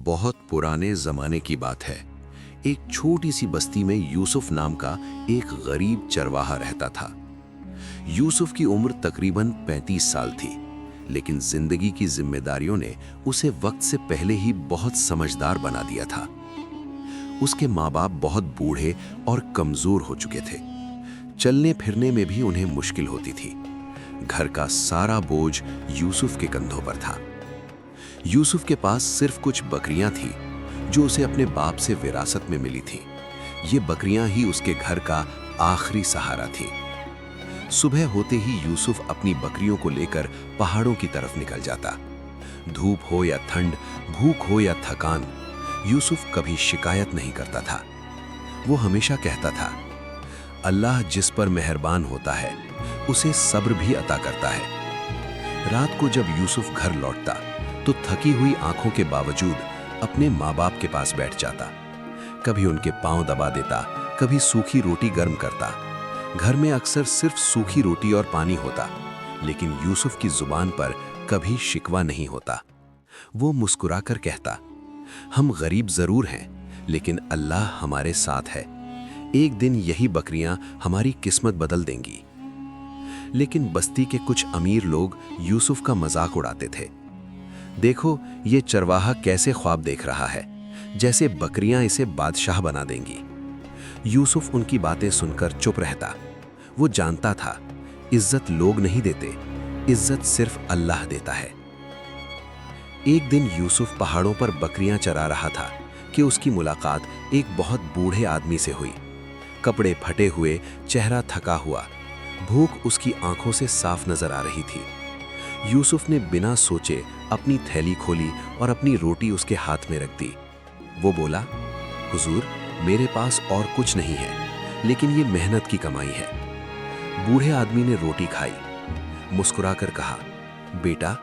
बहुत पुराने ज़माने की बात है। एक छोटी सी बस्ती में यूसुफ नाम का एक गरीब चरवाहा रहता था। यूसुफ की उम्र तकरीबन 35 साल थी, लेकिन जिंदगी की जिम्मेदारियों ने उसे वक्त से पहले ही बहुत समझदार बना दिया था। उसके माँ बाप बहुत बूढ़े और कमज़ोर हो चुके थे। चलने फिरने में भी उन्हें मुश्किल होती थी। घर का सारा बोझ यूसुफ के कंधों पर था। यूसुफ के पास सिर्फ कुछ बकरियां थी जो उसे अपने बाप से विरासत में मिली थी। ये बकरियां ही उसके घर का आखिरी सहारा थी। सुबह होते ही यूसुफ अपनी बकरियों को लेकर पहाड़ों की तरफ निकल जाता। धूप हो या ठंड, भूख हो या थकान, यूसुफ कभी शिकायत नहीं करता था। वो हमेशा कहता था, अल्लाह जिस पर मेहरबान होता है उसे सब्र भी अता करता है। रात को जब यूसुफ घर लौटता तो थकी हुई आंखों के बावजूद अपने माँ बाप के पास बैठ जाता। कभी उनके पांव दबा देता, कभी सूखी रोटी गर्म करता। घर में अक्सर सिर्फ सूखी रोटी और पानी होता, लेकिन यूसुफ की जुबान पर कभी शिकवा नहीं होता। वो मुस्कुराकर कहता, हम गरीब जरूर हैं, लेकिन अल्लाह हमारे साथ है। एक दिन यही बकरियां हमारी किस्मत बदल देंगी। लेकिन बस्ती के कुछ अमीर लोग यूसुफ का मजाक उड़ाते थे। देखो, ये चरवाहा कैसे ख्वाब देख रहा है, जैसे बकरियां इसे बादशाह बना देंगी। यूसुफ उनकी बातें सुनकर चुप रहता। वो जानता था, इज्जत लोग नहीं देते, इज्जत सिर्फ अल्लाह देता है। एक दिन यूसुफ पहाड़ों पर बकरियां चरा रहा था कि उसकी मुलाकात एक बहुत बूढ़े आदमी से हुई। कपड़े फटे हुए, चेहरा थका हुआ, भूख उसकी आंखों से साफ नजर आ रही थी। यूसुफ ने बिना सोचे अपनी थैली खोली और अपनी रोटी उसके हाथ में रख दी। वो बोला, हुजूर, मेरे पास और कुछ नहीं है, लेकिन ये मेहनत की कमाई है। बूढ़े आदमी ने रोटी खाई, मुस्कुराकर कहा, बेटा,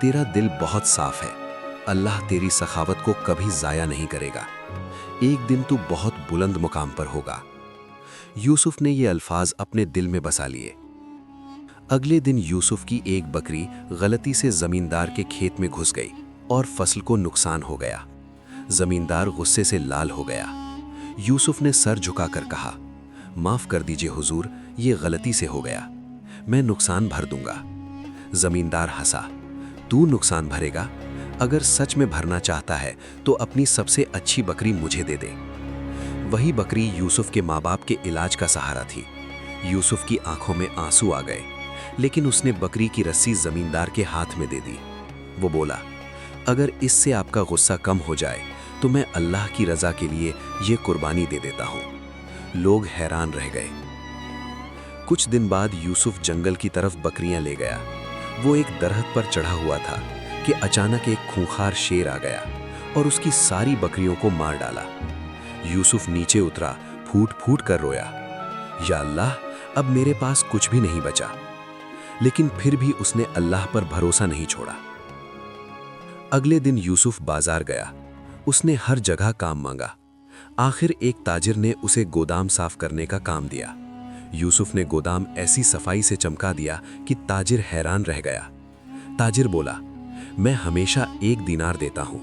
तेरा दिल बहुत साफ है। अल्लाह तेरी सखावत को कभी जाया नहीं करेगा। एक दिन तू बहुत बुलंद मुकाम पर होगा। यूसुफ ने ये अल्फाज अपने दिल में बसा लिए। अगले दिन यूसुफ की एक बकरी गलती से जमींदार के खेत में घुस गई और फसल को नुकसान हो गया। जमींदार गुस्से से लाल हो गया। यूसुफ ने सर झुकाकर कहा, माफ कर दीजिए हुजूर, ये गलती से हो गया, मैं नुकसान भर दूंगा। जमींदार हंसा, तू नुकसान भरेगा? अगर सच में भरना चाहता है तो अपनी सबसे अच्छी बकरी मुझे दे दे। वही बकरी यूसुफ के माँ बाप के इलाज का सहारा थी। यूसुफ की आंखों में आंसू आ गए, लेकिन उसने बकरी की रस्सी जमींदार के हाथ में दे दी। वो बोला, अगर इससे आपका गुस्सा कम हो जाए तो मैं अल्लाह की रजा के लिए ये कुर्बानी दे देता हूँ। लोग हैरान रह गए। कुछ दिन बाद यूसुफ जंगल की तरफ बकरियां ले गया। वो एक दरख्त पर चढ़ा हुआ था कि अचानक एक खूंखार शेर आ गया और उसकी सारी बकरियों को मार डाला। यूसुफ नीचे उतरा, फूट फूट कर रोया, या अल्लाह, अब मेरे पास कुछ भी नहीं बचा। लेकिन फिर भी उसने अल्लाह पर भरोसा नहीं छोड़ा। अगले दिन यूसुफ बाजार गया। उसने हर जगह काम मांगा। आखिर एक ताजिर ने उसे गोदाम साफ करने का काम दिया। यूसुफ ने गोदाम ऐसी सफाई से चमका दिया कि ताजिर हैरान रह गया। ताजिर बोला, मैं हमेशा 1 दीनार देता हूं,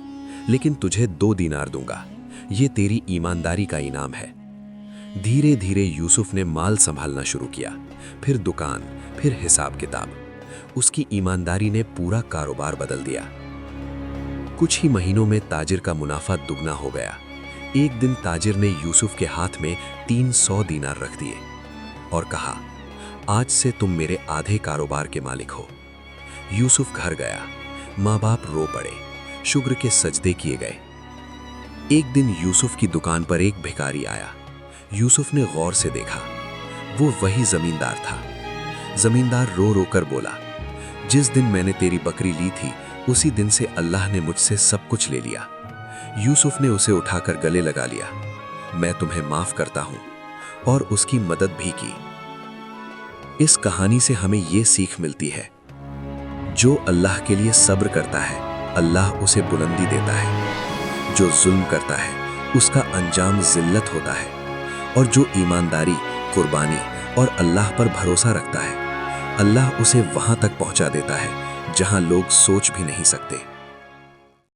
लेकिन तुझे 2 दीनार दूंगा। ये तेरी ईमानदारी का इनाम है। धीरे धीरे यूसुफ ने माल संभालना शुरू किया, फिर दुकान, फिर हिसाब किताब। उसकी ईमानदारी ने पूरा कारोबार बदल दिया। कुछ ही महीनों में ताजिर का मुनाफा दुगना हो गया। एक दिन ताजिर ने यूसुफ के हाथ में 300 दीनार रख दिए और कहा, आज से तुम मेरे आधे कारोबार के मालिक हो। यूसुफ घर गया। माँ बाप रो पड़े, शुक्र के सजदे किए गए। एक दिन यूसुफ की दुकान पर एक भिखारी आया। यूसुफ ने गौर से देखा, वो वही जमींदार था। जमींदार रो रो कर बोला, जिस दिन मैंने तेरी बकरी ली थी उसी दिन से अल्लाह ने मुझसे सब कुछ ले लिया। यूसुफ ने उसे उठाकर गले लगा लिया, मैं तुम्हें माफ करता हूं, और उसकी मदद भी की। इस कहानी से हमें ये सीख मिलती है, जो अल्लाह के लिए सब्र करता है अल्लाह उसे बुलंदी देता है। जो जुल्म करता है उसका अंजाम जिल्लत होता है, और जो ईमानदारी, कुर्बानी और अल्लाह पर भरोसा रखता है अल्लाह उसे वहां तक पहुंचा देता है जहां लोग सोच भी नहीं सकते।